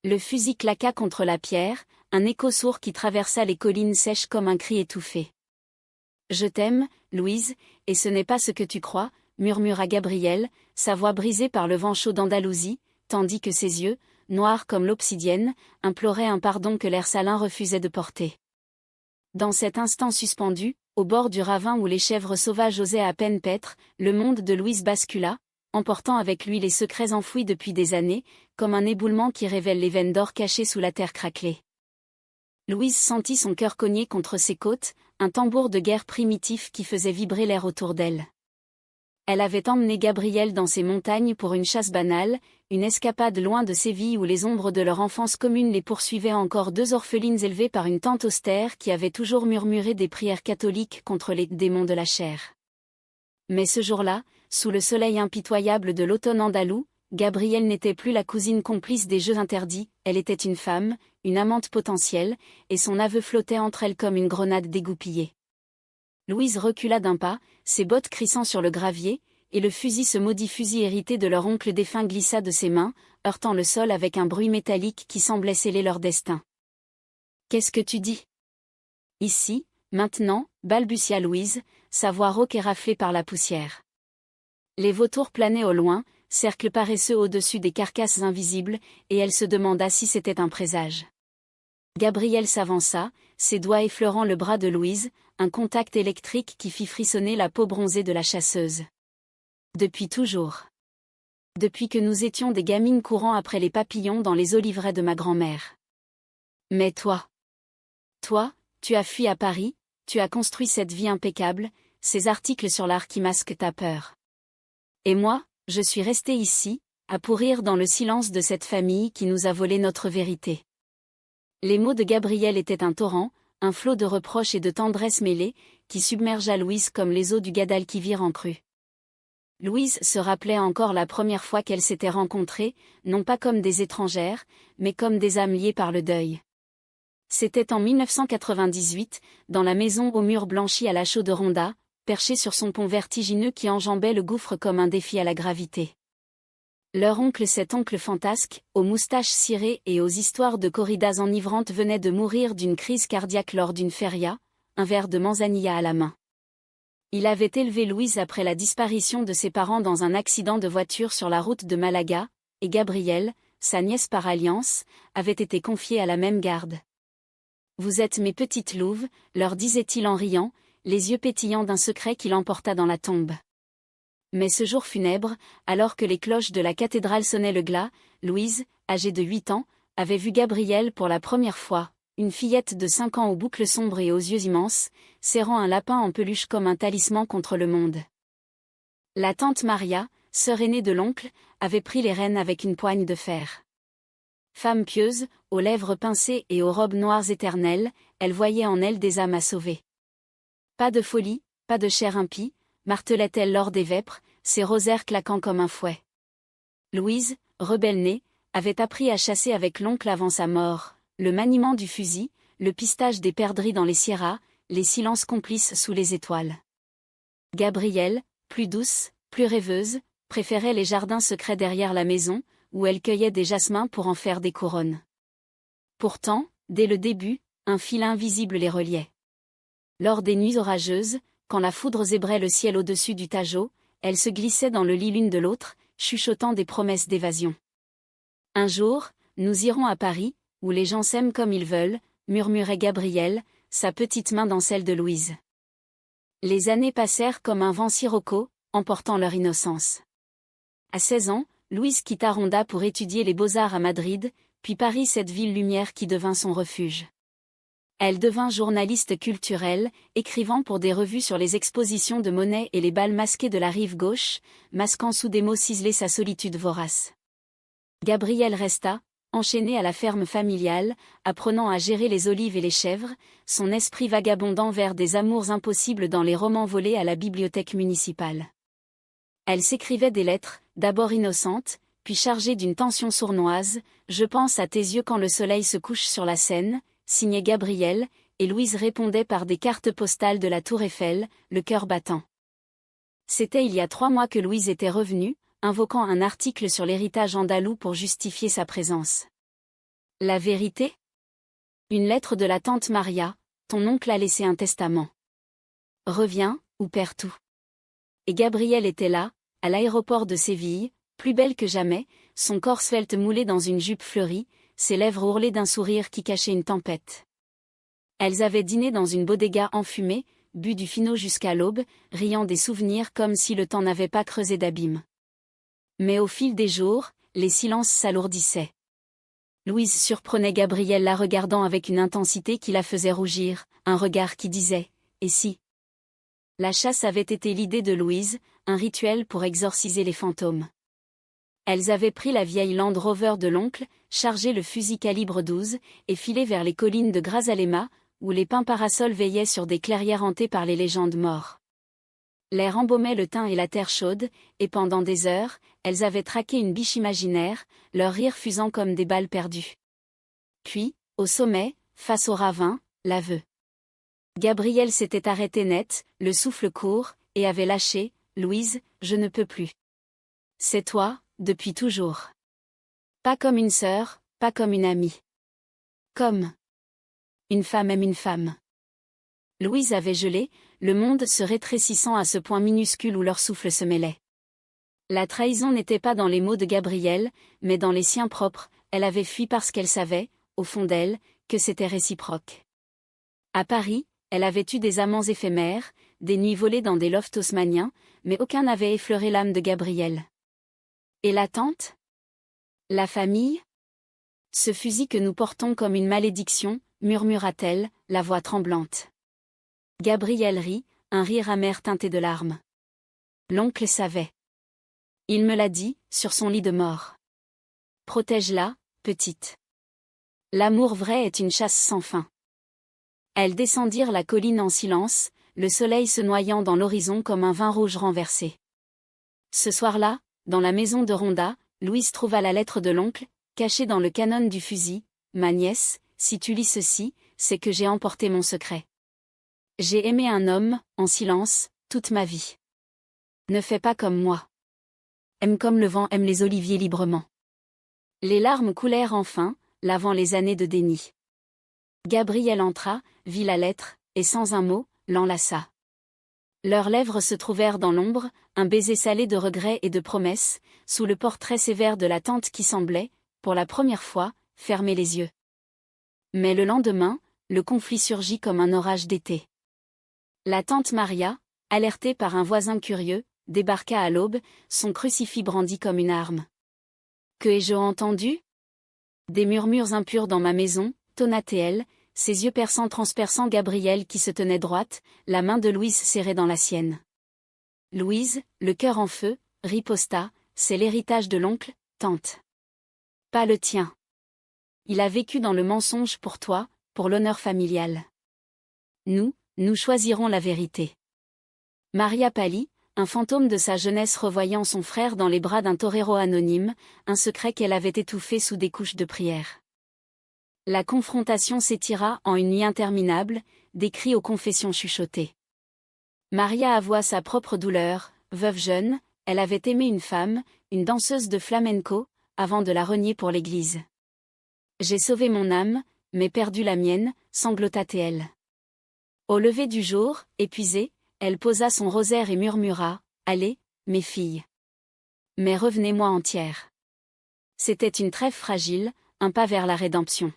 Le fusil claqua contre la pierre, un écho sourd qui traversa les collines sèches comme un cri étouffé. « Je t'aime, Louise, et ce n'est pas ce que tu crois », murmura Gabriel, sa voix brisée par le vent chaud d'Andalousie, tandis que ses yeux, noirs comme l'obsidienne, imploraient un pardon que l'air salin refusait de porter. Dans cet instant suspendu, au bord du ravin où les chèvres sauvages osaient à peine paître, le monde de Louise bascula, emportant avec lui les secrets enfouis depuis des années, comme un éboulement qui révèle les veines d'or cachées sous la terre craquelée. Louise sentit son cœur cogner contre ses côtes, un tambour de guerre primitif qui faisait vibrer l'air autour d'elle. Elle avait emmené Gabriel dans ces montagnes pour une chasse banale, une escapade loin de Séville où les ombres de leur enfance commune les poursuivaient encore deux orphelines élevées par une tante austère qui avait toujours murmuré des prières catholiques contre les démons de la chair. Mais ce jour-là, sous le soleil impitoyable de l'automne andalou, Gabrielle n'était plus la cousine complice des jeux interdits, elle était une femme, une amante potentielle, et son aveu flottait entre elles comme une grenade dégoupillée. Louise recula d'un pas, ses bottes crissant sur le gravier, et le fusil, ce maudit fusil hérité de leur oncle défunt, glissa de ses mains, heurtant le sol avec un bruit métallique qui semblait sceller leur destin. « Qu'est-ce que tu dis ? » « Ici, maintenant, » balbutia Louise, sa voix rauque et raflée par la poussière. Les vautours planaient au loin, cercles paresseux au-dessus des carcasses invisibles, et elle se demanda si c'était un présage. Gabriel s'avança, ses doigts effleurant le bras de Louise, un contact électrique qui fit frissonner la peau bronzée de la chasseuse. Depuis toujours. Depuis que nous étions des gamines courant après les papillons dans les oliveraies de ma grand-mère. Mais toi, tu as fui à Paris, tu as construit cette vie impeccable, ces articles sur l'art qui masquent ta peur. Et moi, je suis restée ici, à pourrir dans le silence de cette famille qui nous a volé notre vérité. Les mots de Gabriel étaient un torrent, un flot de reproches et de tendresse mêlée, qui submergea Louise comme les eaux du Guadalquivir en crue. Louise se rappelait encore la première fois qu'elles s'étaient rencontrées, non pas comme des étrangères, mais comme des âmes liées par le deuil. C'était en 1998, dans la maison aux murs blanchis à la chaux de Ronda, perché sur son pont vertigineux qui enjambait le gouffre comme un défi à la gravité. Leur oncle, cet oncle fantasque, aux moustaches cirées et aux histoires de corridas enivrantes, venait de mourir d'une crise cardiaque lors d'une feria, un verre de manzanilla à la main. Il avait élevé Louise après la disparition de ses parents dans un accident de voiture sur la route de Malaga, et Gabrielle, sa nièce par alliance, avait été confiée à la même garde. « Vous êtes mes petites louves », leur disait-il en riant, les yeux pétillants d'un secret qui l'emporta dans la tombe. Mais ce jour funèbre, alors que les cloches de la cathédrale sonnaient le glas, Louise, âgée de 8 ans, avait vu Gabrielle pour la première fois, une fillette de 5 ans aux boucles sombres et aux yeux immenses, serrant un lapin en peluche comme un talisman contre le monde. La tante Maria, sœur aînée de l'oncle, avait pris les rênes avec une poigne de fer. Femme pieuse, aux lèvres pincées et aux robes noires éternelles, elle voyait en elle des âmes à sauver. Pas de folie, pas de chair impie, martelait-elle lors des vêpres, ses rosaires claquant comme un fouet. Louise, rebelle née, avait appris à chasser avec l'oncle avant sa mort, le maniement du fusil, le pistage des perdrix dans les sierras, les silences complices sous les étoiles. Gabrielle, plus douce, plus rêveuse, préférait les jardins secrets derrière la maison, où elle cueillait des jasmins pour en faire des couronnes. Pourtant, dès le début, un fil invisible les reliait. Lors des nuits orageuses, quand la foudre zébrait le ciel au-dessus du Tajo, elles se glissaient dans le lit l'une de l'autre, chuchotant des promesses d'évasion. Un jour, nous irons à Paris, où les gens s'aiment comme ils veulent, murmurait Gabrielle, sa petite main dans celle de Louise. Les années passèrent comme un vent sirocco, emportant leur innocence. À 16 ans, Louise quitta Ronda pour étudier les beaux-arts à Madrid, puis Paris, cette ville lumière qui devint son refuge. Elle devint journaliste culturelle, écrivant pour des revues sur les expositions de Monet et les bals masqués de la rive gauche, masquant sous des mots ciselés sa solitude vorace. Gabrielle resta, enchaînée à la ferme familiale, apprenant à gérer les olives et les chèvres, son esprit vagabondant vers des amours impossibles dans les romans volés à la bibliothèque municipale. Elle s'écrivait des lettres, d'abord innocentes, puis chargées d'une tension sournoise, « Je pense à tes yeux quand le soleil se couche sur la Seine », signait Gabrielle, et Louise répondait par des cartes postales de la Tour Eiffel, le cœur battant. C'était il y a 3 mois que Louise était revenue, invoquant un article sur l'héritage andalou pour justifier sa présence. La vérité? Une lettre de la tante Maria, ton oncle a laissé un testament. Reviens, ou perds tout. Et Gabrielle était là, à l'aéroport de Séville, plus belle que jamais, son corps svelte moulé dans une jupe fleurie, ses lèvres ourlées d'un sourire qui cachait une tempête. Elles avaient dîné dans une bodega enfumée, bu du finot jusqu'à l'aube, riant des souvenirs comme si le temps n'avait pas creusé d'abîme. Mais au fil des jours, les silences s'alourdissaient. Louise surprenait Gabrielle la regardant avec une intensité qui la faisait rougir, un regard qui disait « Et si ?» La chasse avait été l'idée de Louise, un rituel pour exorciser les fantômes. Elles avaient pris la vieille Land Rover de l'oncle, chargé le fusil calibre 12, et filé vers les collines de Grazalema, où les pins parasols veillaient sur des clairières hantées par les légendes morts. L'air embaumait le thym et la terre chaude, et pendant des heures, elles avaient traqué une biche imaginaire, leur rire fusant comme des balles perdues. Puis, au sommet, face au ravin, l'aveu. Gabrielle s'était arrêtée net, le souffle court, et avait lâché « Louise, je ne peux plus. C'est toi, depuis toujours. Pas comme une sœur, pas comme une amie. Comme une femme aime une femme. » Louise avait gelé, le monde se rétrécissant à ce point minuscule où leurs souffles se mêlaient. La trahison n'était pas dans les mots de Gabrielle, mais dans les siens propres, elle avait fui parce qu'elle savait, au fond d'elle, que c'était réciproque. À Paris, elle avait eu des amants éphémères, des nuits volées dans des lofts haussmanniens, mais aucun n'avait effleuré l'âme de Gabrielle. Et la tante? La famille? Ce fusil que nous portons comme une malédiction, murmura-t-elle, la voix tremblante. Gabrielle rit, un rire amer teinté de larmes. L'oncle savait. Il me l'a dit, sur son lit de mort. Protège-la, petite. L'amour vrai est une chasse sans fin. Elles descendirent la colline en silence, le soleil se noyant dans l'horizon comme un vin rouge renversé. Ce soir-là, dans la maison de Ronda, Louise trouva la lettre de l'oncle, cachée dans le canon du fusil. « Ma nièce, si tu lis ceci, c'est que j'ai emporté mon secret. J'ai aimé un homme, en silence, toute ma vie. Ne fais pas comme moi. Aime comme le vent aime les oliviers librement. » Les larmes coulèrent enfin, lavant les années de déni. Gabrielle entra, vit la lettre, et sans un mot, l'enlaça. Leurs lèvres se trouvèrent dans l'ombre, un baiser salé de regrets et de promesses, sous le portrait sévère de la tante qui semblait, pour la première fois, fermer les yeux. Mais le lendemain, le conflit surgit comme un orage d'été. La tante Maria, alertée par un voisin curieux, débarqua à l'aube, son crucifix brandi comme une arme. « Que ai-je entendu ? Des murmures impurs dans ma maison, tonnatait-elle, ses yeux perçants transperçant Gabrielle qui se tenait droite, la main de Louise serrée dans la sienne. Louise, le cœur en feu, riposta, c'est l'héritage de l'oncle, tante. Pas le tien. Il a vécu dans le mensonge pour toi, pour l'honneur familial. Nous choisirons la vérité. Maria pâlit, un fantôme de sa jeunesse revoyant son frère dans les bras d'un torero anonyme, un secret qu'elle avait étouffé sous des couches de prière. La confrontation s'étira en une nuit interminable, des cris aux confessions chuchotées. Maria avoua sa propre douleur, veuve jeune, elle avait aimé une femme, une danseuse de flamenco, avant de la renier pour l'église. J'ai sauvé mon âme, mais perdu la mienne, sanglota-t-elle. Au lever du jour, épuisée, elle posa son rosaire et murmura, « Allez, mes filles. Mais revenez-moi entière. » C'était une trêve fragile, un pas vers la rédemption.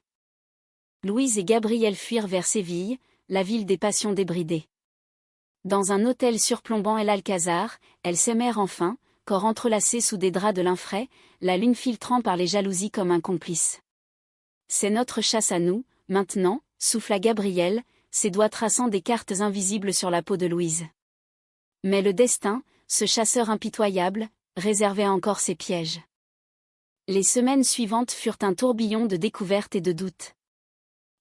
Louise et Gabrielle fuirent vers Séville, la ville des passions débridées. Dans un hôtel surplombant El Alcázar, elles s'aimèrent enfin, corps entrelacés sous des draps de lin frais, la lune filtrant par les jalousies comme un complice. « C'est notre chasse à nous, maintenant », souffla Gabrielle, ses doigts traçant des cartes invisibles sur la peau de Louise. Mais le destin, ce chasseur impitoyable, réservait encore ses pièges. Les semaines suivantes furent un tourbillon de découvertes et de doutes.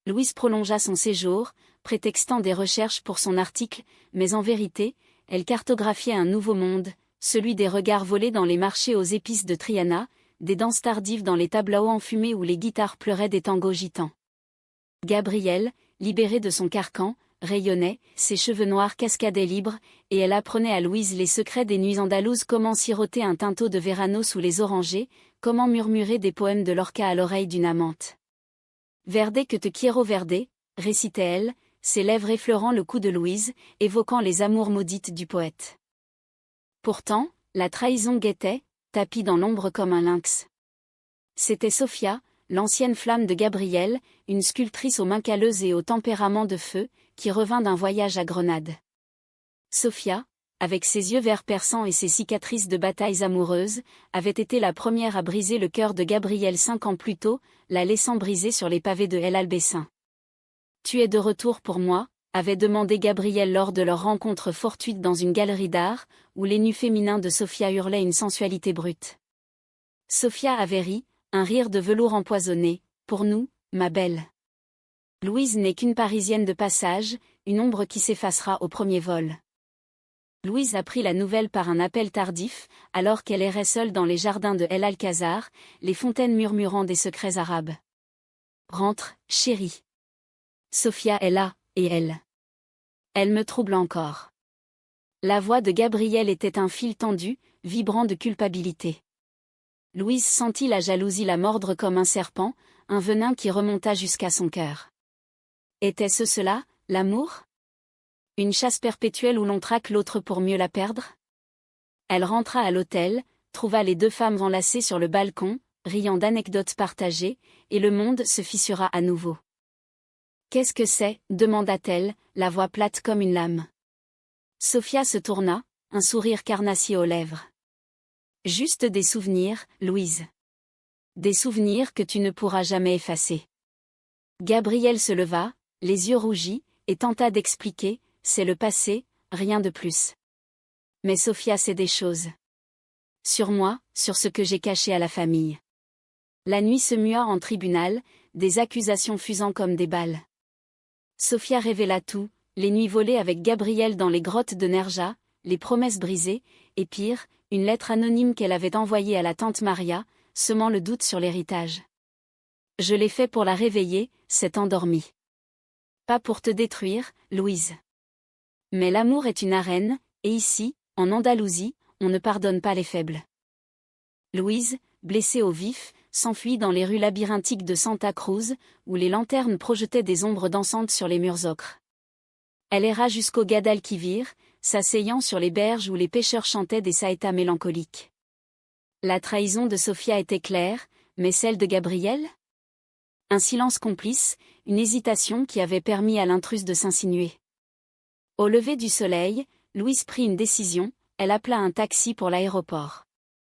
Louise prolongea son séjour, prétextant des recherches pour son article, mais en vérité, elle cartographiait un nouveau monde, celui des regards volés dans les marchés aux épices de Triana, des danses tardives dans les tableaux enfumés où les guitares pleuraient des tangos gitans. Gabrielle, libérée de son carcan, rayonnait, ses cheveux noirs cascadaient libres, et elle apprenait à Louise les secrets des nuits andalouses, comment siroter un tinto de Verano sous les orangers, comment murmurer des poèmes de Lorca à l'oreille d'une amante. Verde que te quiero verde, récitait-elle, ses lèvres effleurant le cou de Louise, évoquant les amours maudites du poète. Pourtant, la trahison guettait, tapie dans l'ombre comme un lynx. C'était Sophia, l'ancienne flamme de Gabriel, une sculptrice aux mains calleuses et au tempérament de feu, qui revint d'un voyage à Grenade. Sophia, avec ses yeux verts perçants et ses cicatrices de batailles amoureuses, avait été la première à briser le cœur de Gabriel 5 ans plus tôt, la laissant briser sur les pavés de El Albessin. « Tu es de retour pour moi ?» avait demandé Gabriel lors de leur rencontre fortuite dans une galerie d'art, où les nus féminins de Sophia hurlaient une sensualité brute. Sophia avait ri, un rire de velours empoisonné, « Pour nous, ma belle. Louise n'est qu'une Parisienne de passage, une ombre qui s'effacera au premier vol. » Louise apprit la nouvelle par un appel tardif, alors qu'elle errait seule dans les jardins de El Alcazar, les fontaines murmurant des secrets arabes. « Rentre, chérie. Sophia est là, et elle. Elle me trouble encore. » La voix de Gabriel était un fil tendu, vibrant de culpabilité. Louise sentit la jalousie la mordre comme un serpent, un venin qui remonta jusqu'à son cœur. Était-ce cela, l'amour ? Une chasse perpétuelle où l'on traque l'autre pour mieux la perdre ? Elle rentra à l'hôtel, trouva les deux femmes enlacées sur le balcon, riant d'anecdotes partagées, et le monde se fissura à nouveau. « Qu'est-ce que c'est ? demanda-t-elle, la voix plate comme une lame. Sophia se tourna, un sourire carnassier aux lèvres. « Juste des souvenirs, Louise. Des souvenirs que tu ne pourras jamais effacer. » Gabriel se leva, les yeux rougis, et tenta d'expliquer, « C'est le passé, rien de plus. » Mais Sophia sait des choses. Sur moi, sur ce que j'ai caché à la famille. La nuit se mua en tribunal, des accusations fusant comme des balles. Sophia révéla tout, les nuits volées avec Gabriel dans les grottes de Nerja, les promesses brisées, et pire, une lettre anonyme qu'elle avait envoyée à la tante Maria, semant le doute sur l'héritage. « Je l'ai fait pour la réveiller, s'est endormie. Pas pour te détruire, Louise. Mais l'amour est une arène, et ici, en Andalousie, on ne pardonne pas les faibles. » Louise, blessée au vif, s'enfuit dans les rues labyrinthiques de Santa Cruz, où les lanternes projetaient des ombres dansantes sur les murs ocres. Elle erra jusqu'au Guadalquivir, s'asseyant sur les berges où les pêcheurs chantaient des saetas mélancoliques. La trahison de Sophia était claire, mais celle de Gabriel ? Un silence complice, une hésitation qui avait permis à l'intruse de s'insinuer. Au lever du soleil, Louise prit une décision, elle appela un taxi pour l'aéroport.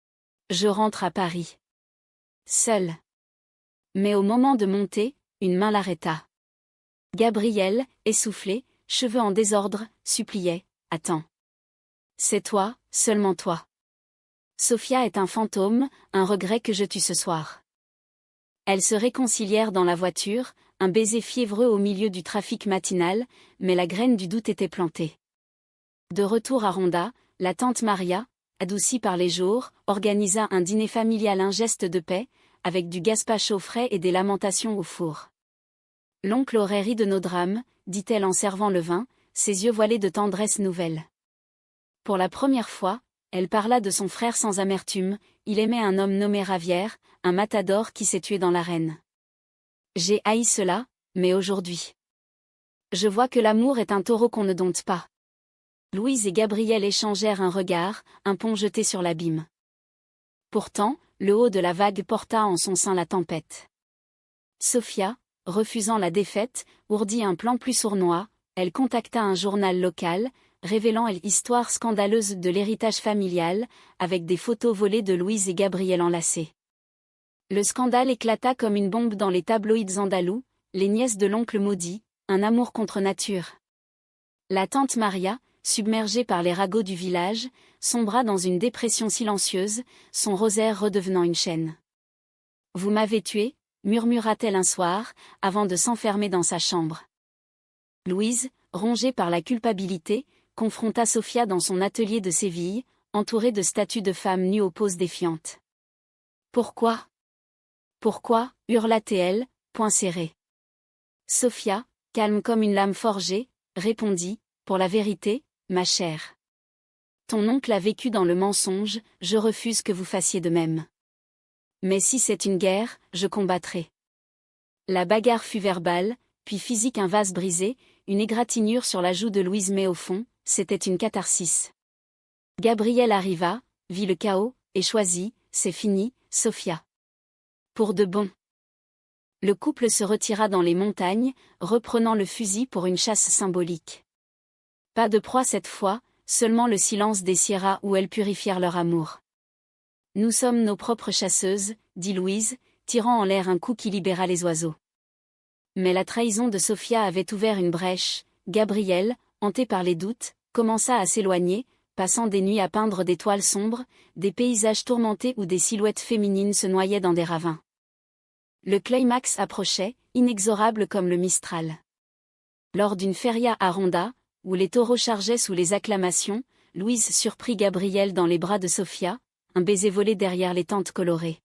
« Je rentre à Paris. Seule. » Mais au moment de monter, une main l'arrêta. Gabriel, essoufflé, cheveux en désordre, suppliait, « Attends. C'est toi, seulement toi. Sophia est un fantôme, un regret que je tue ce soir. » Elles se réconcilièrent dans la voiture, un baiser fiévreux au milieu du trafic matinal, mais la graine du doute était plantée. De retour à Ronda, la tante Maria, adoucie par les jours, organisa un dîner familial, un geste de paix, avec du gazpacho frais et des lamentations au four. « L'oncle aurait ri de nos drames, » dit-elle en servant le vin, ses yeux voilés de tendresse nouvelle. Pour la première fois, elle parla de son frère sans amertume, il aimait un homme nommé Ravière, un matador qui s'est tué dans l'arène. J'ai haï cela, mais aujourd'hui. Je vois que l'amour est un taureau qu'on ne dompte pas. Louise et Gabriel échangèrent un regard, un pont jeté sur l'abîme. Pourtant, le haut de la vague porta en son sein la tempête. Sophia, refusant la défaite, ourdit un plan plus sournois, elle contacta un journal local, révélant l'histoire scandaleuse de l'héritage familial, avec des photos volées de Louise et Gabriel enlacés. Le scandale éclata comme une bombe dans les tabloïds andalous, les nièces de l'oncle maudit, un amour contre nature. La tante Maria, submergée par les ragots du village, sombra dans une dépression silencieuse, son rosaire redevenant une chaîne. « Vous m'avez tué » murmura-t-elle un soir, avant de s'enfermer dans sa chambre. Louise, rongée par la culpabilité, confronta Sophia dans son atelier de Séville, entourée de statues de femmes nues aux poses défiantes. « Pourquoi ? Pourquoi » hurla-t-elle, poing serré. Sophia, calme comme une lame forgée, répondit, « Pour la vérité, ma chère. Ton oncle a vécu dans le mensonge, je refuse que vous fassiez de même. Mais si c'est une guerre, je combattrai. » La bagarre fut verbale, puis physique, un vase brisé, une égratignure sur la joue de Louise, mais au fond, c'était une catharsis. Gabriel arriva, vit le chaos, et choisit, c'est fini, Sophia. Pour de bon. Le couple se retira dans les montagnes, reprenant le fusil pour une chasse symbolique. Pas de proie cette fois, seulement le silence des sierras où elles purifièrent leur amour. Nous sommes nos propres chasseuses, dit Louise, tirant en l'air un coup qui libéra les oiseaux. Mais la trahison de Sophia avait ouvert une brèche. Gabriel, hanté par les doutes, commença à s'éloigner, passant des nuits à peindre des toiles sombres, des paysages tourmentés où des silhouettes féminines se noyaient dans des ravins. Le climax approchait, inexorable comme le Mistral. Lors d'une feria à Ronda, où les taureaux chargeaient sous les acclamations, Louise surprit Gabriel dans les bras de Sophia, un baiser volé derrière les tentes colorées.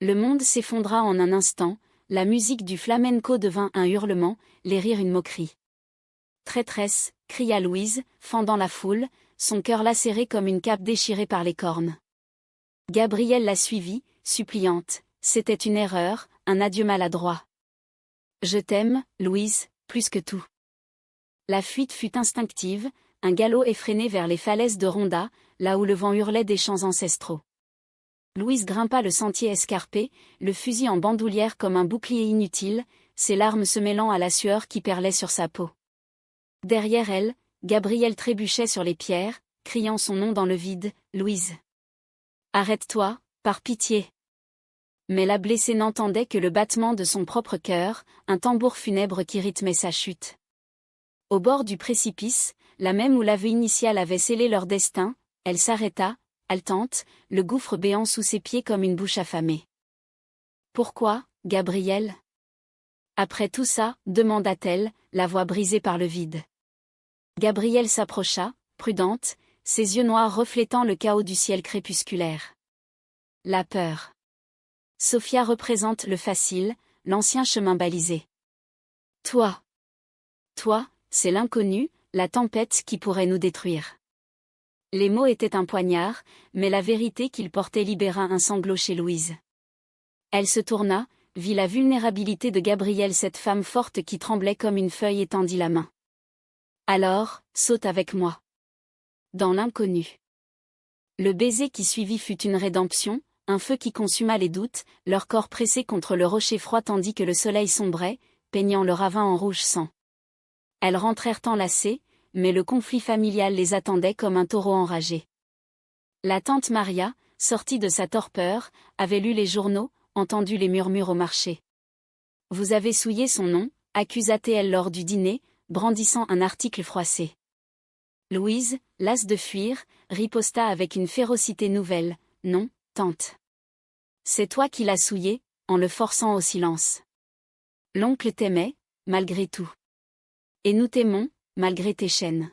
Le monde s'effondra en un instant, la musique du flamenco devint un hurlement, les rires une moquerie. Traîtresse, cria Louise, fendant la foule, son cœur lacéré comme une cape déchirée par les cornes. Gabrielle la suivit, suppliante. C'était une erreur, un adieu maladroit. Je t'aime, Louise, plus que tout. La fuite fut instinctive, un galop effréné vers les falaises de Ronda, là où le vent hurlait des chants ancestraux. Louise grimpa le sentier escarpé, le fusil en bandoulière comme un bouclier inutile, ses larmes se mêlant à la sueur qui perlait sur sa peau. Derrière elle, Gabriel trébuchait sur les pierres, criant son nom dans le vide, Louise. Arrête-toi, par pitié. Mais la blessée n'entendait que le battement de son propre cœur, un tambour funèbre qui rythmait sa chute. Au bord du précipice, là même où l'aveu initial avait scellé leur destin, elle s'arrêta, haletante, le gouffre béant sous ses pieds comme une bouche affamée. Pourquoi, Gabriel? Après tout ça, demanda-t-elle, la voix brisée par le vide. Gabrielle s'approcha, prudente, ses yeux noirs reflétant le chaos du ciel crépusculaire. La peur. Sophia représente le facile, l'ancien chemin balisé. Toi, c'est l'inconnu, la tempête qui pourrait nous détruire. Les mots étaient un poignard, mais la vérité qu'ils portaient libéra un sanglot chez Louise. Elle se tourna, vit la vulnérabilité de Gabrielle, cette femme forte qui tremblait comme une feuille, et tendit la main. Alors, saute avec moi. Dans l'inconnu. Le baiser qui suivit fut une rédemption, un feu qui consuma les doutes, leur corps pressés contre le rocher froid tandis que le soleil sombrait, peignant le ravin en rouge sang. Elles rentrèrent enlacées, mais le conflit familial les attendait comme un taureau enragé. La tante Maria, sortie de sa torpeur, avait lu les journaux, entendu les murmures au marché. Vous avez souillé son nom, accusa-t-elle lors du dîner, brandissant un article froissé. Louise, lasse de fuir, riposta avec une férocité nouvelle. Non, tante. C'est toi qui l'as souillé, en le forçant au silence. L'oncle t'aimait, malgré tout. Et nous t'aimons, malgré tes chaînes.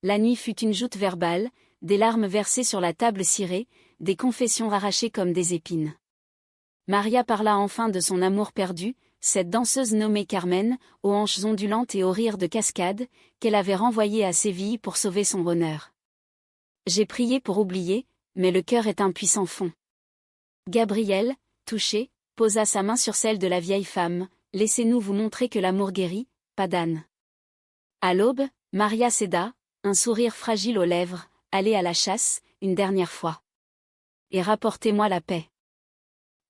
La nuit fut une joute verbale, des larmes versées sur la table cirée, des confessions arrachées comme des épines. Maria parla enfin de son amour perdu, cette danseuse nommée Carmen, aux hanches ondulantes et aux rires de cascade, qu'elle avait renvoyée à Séville pour sauver son honneur. J'ai prié pour oublier, mais le cœur est un puissant fond. Gabriel, touché, posa sa main sur celle de la vieille femme. Laissez-nous vous montrer que l'amour guérit, pas d'âne. À l'aube, Maria céda, un sourire fragile aux lèvres. Allez à la chasse, une dernière fois. Et rapportez-moi la paix.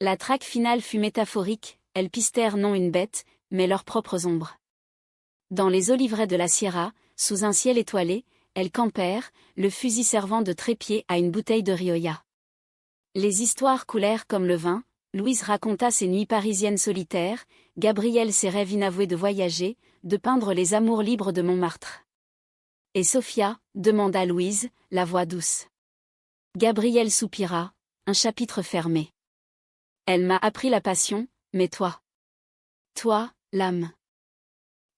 La traque finale fut métaphorique, elles pistèrent non une bête, mais leurs propres ombres. Dans les oliveraies de la Sierra, sous un ciel étoilé, elles campèrent, le fusil servant de trépied à une bouteille de Rioja. Les histoires coulèrent comme le vin, Louise raconta ses nuits parisiennes solitaires, Gabriel ses rêves inavoués de voyager, de peindre les amours libres de Montmartre. Et Sophia, demanda Louise, la voix douce. Gabriel soupira, un chapitre fermé. Elle m'a appris la passion, mais toi, l'âme.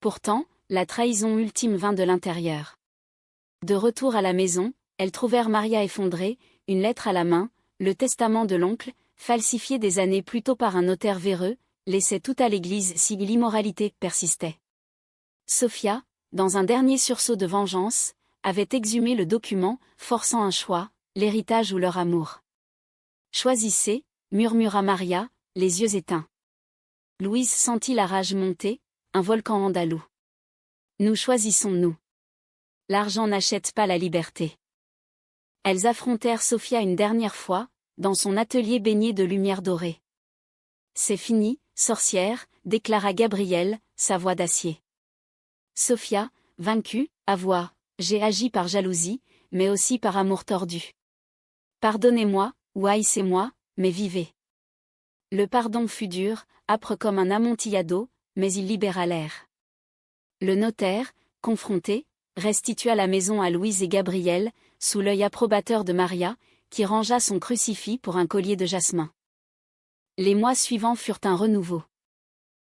Pourtant, la trahison ultime vint de l'intérieur. De retour à la maison, elles trouvèrent Maria effondrée, une lettre à la main, le testament de l'oncle, falsifié des années plus tôt par un notaire véreux, laissait tout à l'église si l'immoralité persistait. Sophia, dans un dernier sursaut de vengeance, avait exhumé le document, forçant un choix, l'héritage ou leur amour. Choisissez, murmura Maria, les yeux éteints. Louise sentit la rage monter, un volcan andalou. Nous choisissons nous. L'argent n'achète pas la liberté. Elles affrontèrent Sofia une dernière fois, dans son atelier baigné de lumière dorée. C'est fini, sorcière, déclara Gabriel, sa voix d'acier. Sofia, vaincue, avoua, j'ai agi par jalousie, mais aussi par amour tordu. Pardonnez-moi, ou haïssez-moi, mais vivez. Le pardon fut dur, âpre comme un amontillado, mais il libéra l'air. Le notaire, confronté, restitua la maison à Louise et Gabriel, sous l'œil approbateur de Maria, qui rangea son crucifix pour un collier de jasmin. Les mois suivants furent un renouveau.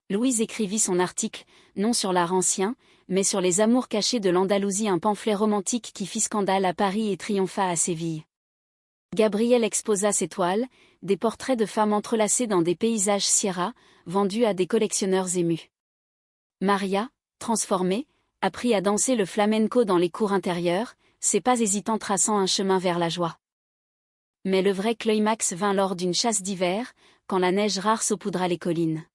Louise écrivit son article, non sur l'art ancien, mais sur les amours cachés de l'Andalousie, un pamphlet romantique qui fit scandale à Paris et triompha à Séville. Gabriel exposa ses toiles, des portraits de femmes entrelacés dans des paysages sierra, vendus à des collectionneurs émus. Maria, transformée, apprit à danser le flamenco dans les cours intérieures, ses pas hésitants traçant un chemin vers la joie. Mais le vrai climax vint lors d'une chasse d'hiver, quand la neige rare saupoudra les collines.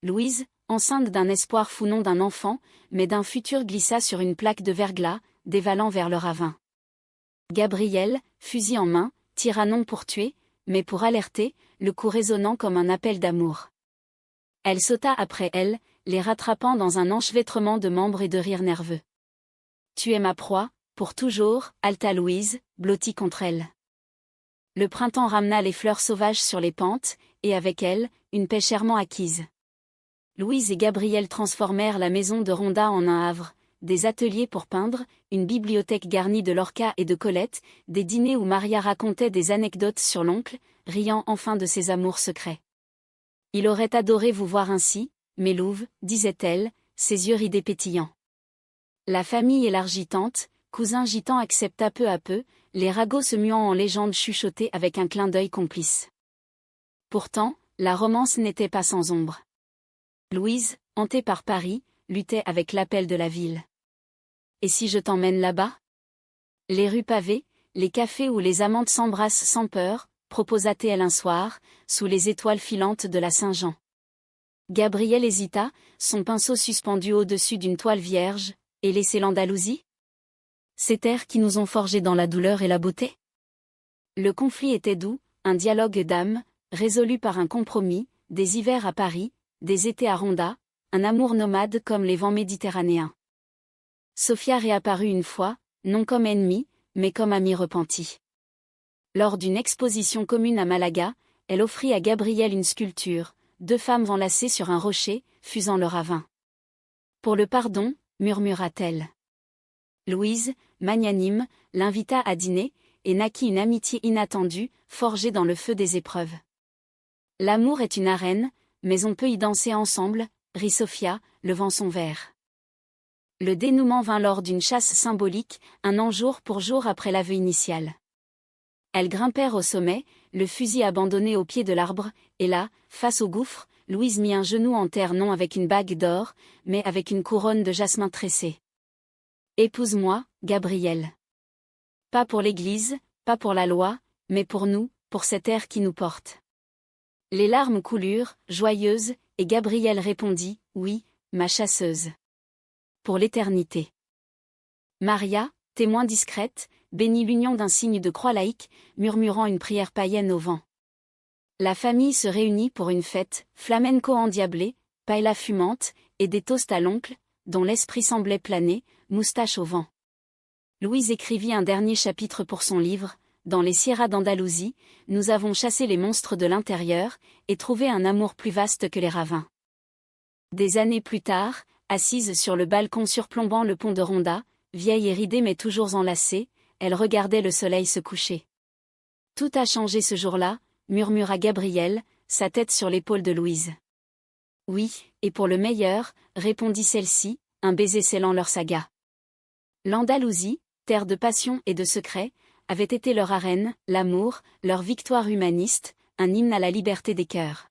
Louise, enceinte d'un espoir fou, non d'un enfant, mais d'un futur, glissa sur une plaque de verglas, dévalant vers le ravin. Gabriel, fusil en main, tira non pour tuer, mais pour alerter, le coup résonnant comme un appel d'amour. Elle sauta après elle, les rattrapant dans un enchevêtrement de membres et de rires nerveux. « Tu es ma proie, pour toujours » haleta Louise, blottie contre elle. Le printemps ramena les fleurs sauvages sur les pentes, et avec elles, une paix chèrement acquise. Louise et Gabriel transformèrent la maison de Ronda en un havre, des ateliers pour peindre, une bibliothèque garnie de Lorca et de Colette, des dîners où Maria racontait des anecdotes sur l'oncle, riant enfin de ses amours secrets. « Il aurait adoré vous voir ainsi, mes louves, disait-elle, ses yeux ridés pétillants. » La famille élargie, tante, cousin gitan accepta peu à peu, les ragots se muant en légendes chuchotées avec un clin d'œil complice. Pourtant, la romance n'était pas sans ombre. Louise, hantée par Paris, luttait avec l'appel de la ville. « Et si je t'emmène là-bas ?» Les rues pavées, les cafés où les amantes s'embrassent sans peur, proposa-t-elle un soir, sous les étoiles filantes de la Saint-Jean. Gabriel hésita, son pinceau suspendu au-dessus d'une toile vierge, et laisser l'Andalousie ? Ces terres qui nous ont forgés dans la douleur et la beauté ? Le conflit était doux, un dialogue d'âme, résolu par un compromis, des hivers à Paris, des étés à Ronda, un amour nomade comme les vents méditerranéens. Sofia réapparut une fois, non comme ennemie, mais comme amie repentie. Lors d'une exposition commune à Malaga, elle offrit à Gabriel une sculpture, deux femmes enlacées sur un rocher, fusant le ravin. « Pour le pardon » murmura-t-elle. Louise, magnanime, l'invita à dîner, et naquit une amitié inattendue, forgée dans le feu des épreuves. « L'amour est une arène, mais on peut y danser ensemble » rit Sofia, levant son verre. Le dénouement vint lors d'une chasse symbolique, un an jour pour jour après l'aveu initial. Elles grimpèrent au sommet, le fusil abandonné au pied de l'arbre, et là, face au gouffre, Louise mit un genou en terre, non avec une bague d'or, mais avec une couronne de jasmin tressé. « Épouse-moi, Gabriel. Pas pour l'Église, pas pour la loi, mais pour nous, pour cet air qui nous porte. » Les larmes coulurent, joyeuses, et Gabriel répondit, « Oui, ma chasseuse. Pour l'éternité. » Maria, témoin discrète, bénit l'union d'un signe de croix laïque, murmurant une prière païenne au vent. La famille se réunit pour une fête, flamenco endiablé, paella fumante, et des toasts à l'oncle, dont l'esprit semblait planer, moustache au vent. Louise écrivit un dernier chapitre pour son livre. Dans les Sierras d'Andalousie, nous avons chassé les monstres de l'intérieur, et trouvé un amour plus vaste que les ravins. Des années plus tard, assise sur le balcon surplombant le pont de Ronda, vieille et ridée mais toujours enlacée, elle regardait le soleil se coucher. « Tout a changé ce jour-là » murmura Gabriel, sa tête sur l'épaule de Louise. « Oui, et pour le meilleur » répondit celle-ci, un baiser scellant leur saga. L'Andalousie, terre de passion et de secrets, avait été leur arène, l'amour, leur victoire humaniste, un hymne à la liberté des cœurs.